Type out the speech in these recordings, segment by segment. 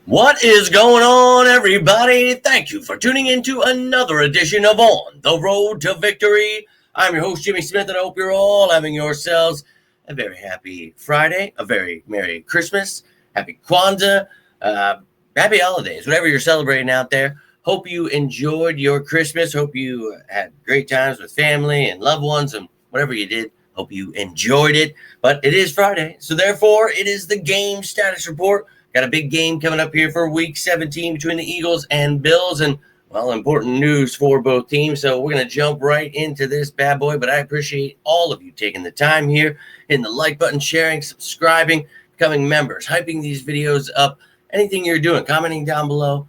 What is going on, everybody? Thank you for tuning in to another edition of On the Road to Victory. I'm your host, Jimmy Smith, and I hope you're all having yourselves a very happy Friday, a very Merry Christmas, Happy Kwanzaa, Happy Holidays, whatever you're celebrating out there. Hope you enjoyed your Christmas. Hope you had great times with family and loved ones and whatever you did. Hope you enjoyed it. But it is Friday, so therefore it is the game status report. Got a big game coming up here for Week 17 between the Eagles and Bills, and, well, important news for both teams. So we're going to jump right into this bad boy, but I appreciate all of you taking the time here, hitting the like button, sharing, subscribing, becoming members, hyping these videos up, anything you're doing, commenting down below.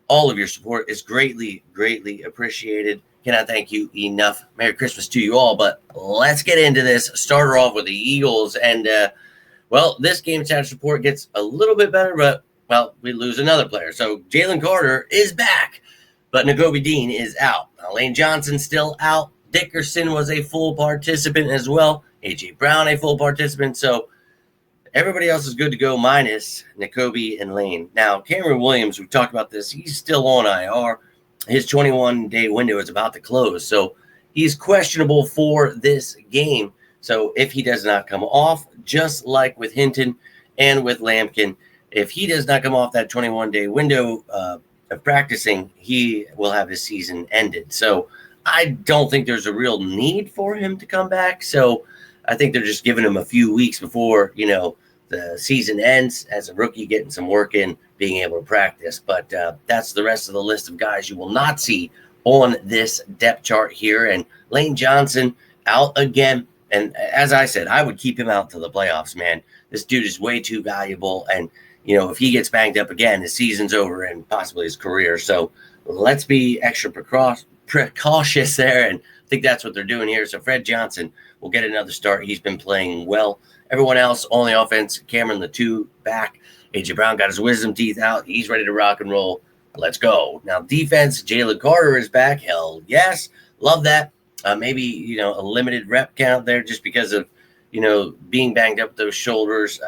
All of your support is greatly, greatly appreciated. Cannot thank you enough. Merry Christmas to you all, but let's get into this. Start her off with the Eagles, and well, this game status report gets a little bit better, but, well, we lose another player. So Jalen Carter is back, but Nakobe Dean is out. Lane Johnson still out. Dickerson was a full participant as well. A.J. Brown a full participant. So everybody else is good to go minus Nakobe and Lane. Now, Cameron Williams, we talked about this. He's still on IR. His 21-day window is about to close. So he's questionable for this game. So if he does not come off, just like with Hinton and with Lampkin, if he does not come off that 21-day window of practicing, he will have his season ended. So I don't think there's a real need for him to come back. So I think they're just giving him a few weeks before, the season ends as a rookie, getting some work in, being able to practice. But that's the rest of the list of guys you will not see on this depth chart here. And Lane Johnson out again. And as I said, I would keep him out to the playoffs, man. This dude is way too valuable. And, if he gets banged up again, his season's over and possibly his career. So let's be extra precautious there. And I think that's what they're doing here. So Fred Johnson will get another start. He's been playing well. Everyone else on the offense, Cameron the two back. A.J. Brown got his wisdom teeth out. He's ready to rock and roll. Let's go. Now, defense, Jalen Carter is back. Hell yes. Love that. Maybe, a limited rep count there just because of, being banged up with those shoulders.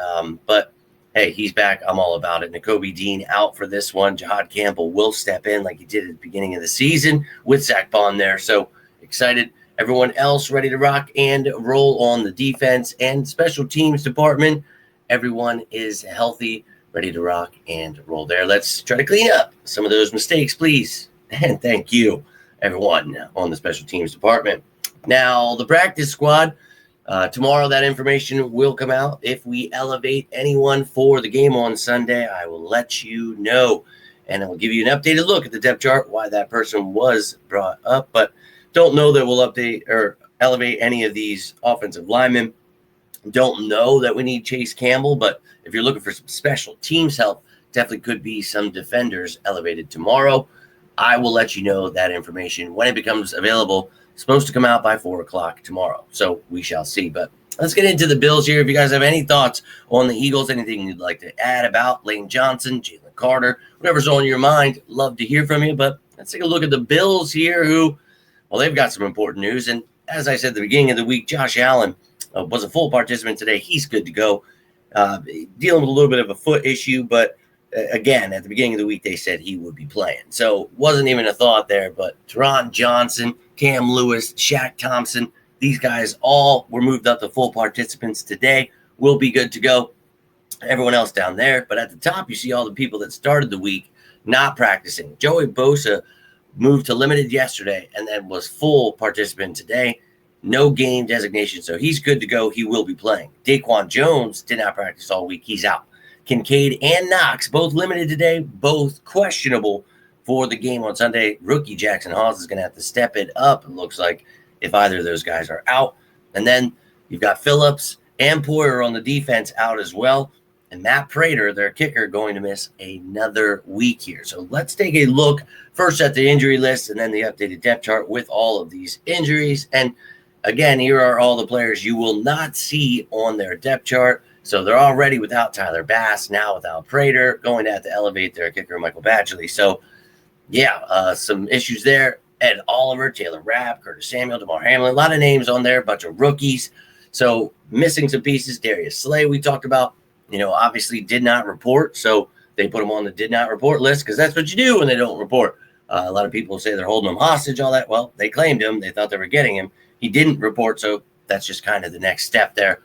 But, hey, he's back. I'm all about it. Nakobe Dean out for this one. Jahad Campbell will step in like he did at the beginning of the season with Zach Bond there. So excited. Everyone else ready to rock and roll on the defense and special teams department. Everyone is healthy, ready to rock and roll there. Let's try to clean up some of those mistakes, please. And thank you, everyone on the special teams department. Now, the practice squad, tomorrow that information will come out. If we elevate anyone for the game on Sunday, I will let you know. And I will give you an updated look at the depth chart, why that person was brought up. But don't know that we'll update or elevate any of these offensive linemen. Don't know that we need Chase Campbell, but if you're looking for some special teams help, definitely could be some defenders elevated tomorrow. I will let you know that information when it becomes available. It's supposed to come out by 4 o'clock tomorrow, so we shall see. But let's get into the Bills here. If you guys have any thoughts on the Eagles, anything you'd like to add about Lane Johnson, Jalen Carter, whatever's on your mind, love to hear from you. But let's take a look at the Bills here who, well, they've got some important news. And as I said at the beginning of the week, Josh Allen was a full participant today. He's good to go. Dealing with a little bit of a foot issue, but again, at the beginning of the week, they said he would be playing. So wasn't even a thought there, but Teron Johnson, Cam Lewis, Shaq Thompson, these guys all were moved up to full participants today. Will be good to go. Everyone else down there. But at the top, you see all the people that started the week not practicing. Joey Bosa moved to limited yesterday and then was full participant today. No game designation, so he's good to go. He will be playing. Daquan Jones did not practice all week. He's out. Kincaid and Knox, both limited today, both questionable for the game on Sunday. Rookie Jackson Hawes is going to have to step it up, it looks like, if either of those guys are out. And then you've got Phillips and Poyer on the defense out as well. And Matt Prater, their kicker, going to miss another week here. So let's take a look first at the injury list and then the updated depth chart with all of these injuries. And again, here are all the players you will not see on their depth chart. So they're already without Tyler Bass, now without Prater, going to have to elevate their kicker, Michael Badgley. So, yeah, some issues there. Ed Oliver, Taylor Rapp, Curtis Samuel, DeMar Hamlin, a lot of names on there, a bunch of rookies. So missing some pieces. Darius Slay, we talked about, obviously did not report. So They put him on the did not report list because that's what you do when they don't report. A lot of people say they're holding him hostage, all that. Well, they claimed him. They thought they were getting him. He didn't report, so that's just kind of the next step there.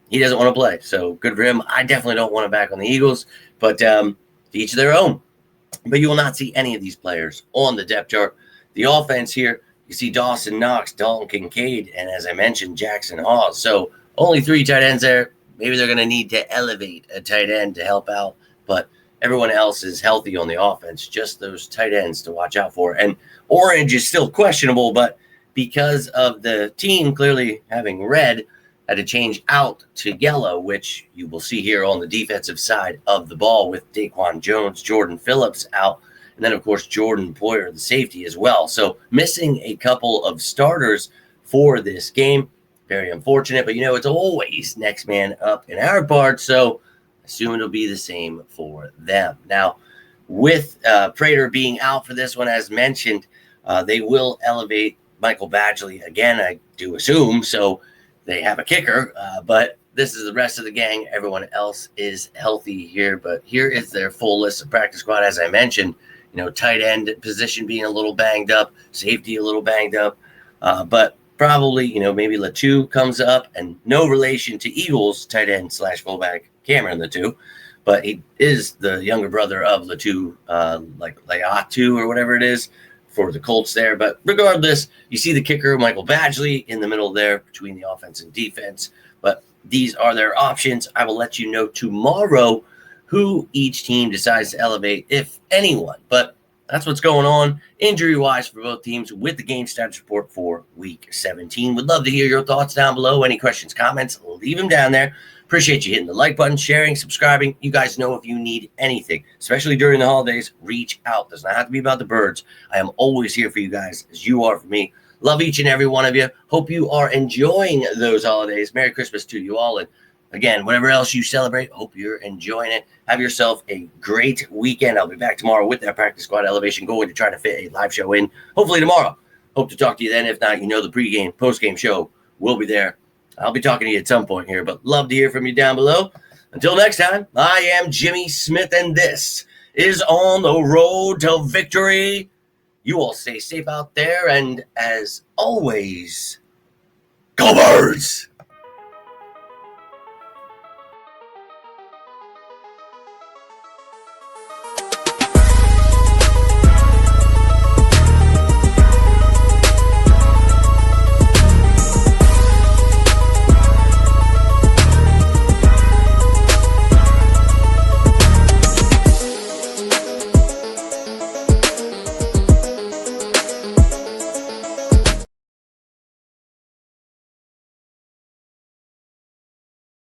He doesn't want to play, so good for him. I definitely don't want him back on the Eagles, but to each their own. But you will not see any of these players on the depth chart. The offense here, you see Dawson Knox, Dalton Kincaid, and as I mentioned, Jackson Hawes. So only 3 tight ends there. Maybe they're going to need to elevate a tight end to help out, but everyone else is healthy on the offense, just those tight ends to watch out for. And orange is still questionable, but because of the team clearly having red, had to change out to yellow, which you will see here on the defensive side of the ball with Daquan Jones, Jordan Phillips out, and then, of course, Jordan Poyer, the safety as well. So missing a couple of starters for this game. Very unfortunate, but, it's always next man up in our part, so I assume it'll be the same for them. Now, with Prater being out for this one, as mentioned, they will elevate Michael Badgley again, I do assume, so they have a kicker, but this is the rest of the gang. Everyone else is healthy here, but here is their full list of practice squad. As I mentioned, tight end position being a little banged up, safety a little banged up, but probably, maybe Latu comes up, and no relation to Eagles tight end / fullback Cameron Latu, but he is the younger brother of Latu, like Leatu or whatever it is, for the Colts there. But regardless, you see the kicker, Michael Badgley, in the middle there between the offense and defense. But these are their options. I will let you know tomorrow who each team decides to elevate, if anyone. But that's what's going on injury-wise for both teams with the game status report for Week 17. Would love to hear your thoughts down below. Any questions, comments, leave them down there. Appreciate you hitting the like button, sharing, subscribing. You guys know if you need anything, especially during the holidays, reach out. Does not have to be about the birds. I am always here for you guys, as you are for me. Love each and every one of you. Hope you are enjoying those holidays. Merry Christmas to you all. And again, whatever else you celebrate, hope you're enjoying it. Have yourself a great weekend. I'll be back tomorrow with that practice squad elevation, going to try to fit a live show in, hopefully tomorrow. Hope to talk to you then. If not, the pregame, postgame show will be there. I'll be talking to you at some point here, but love to hear from you down below. Until next time, I am Jimmy Smith, and this is On the Road to Victory. You all stay safe out there, and as always, go Birds!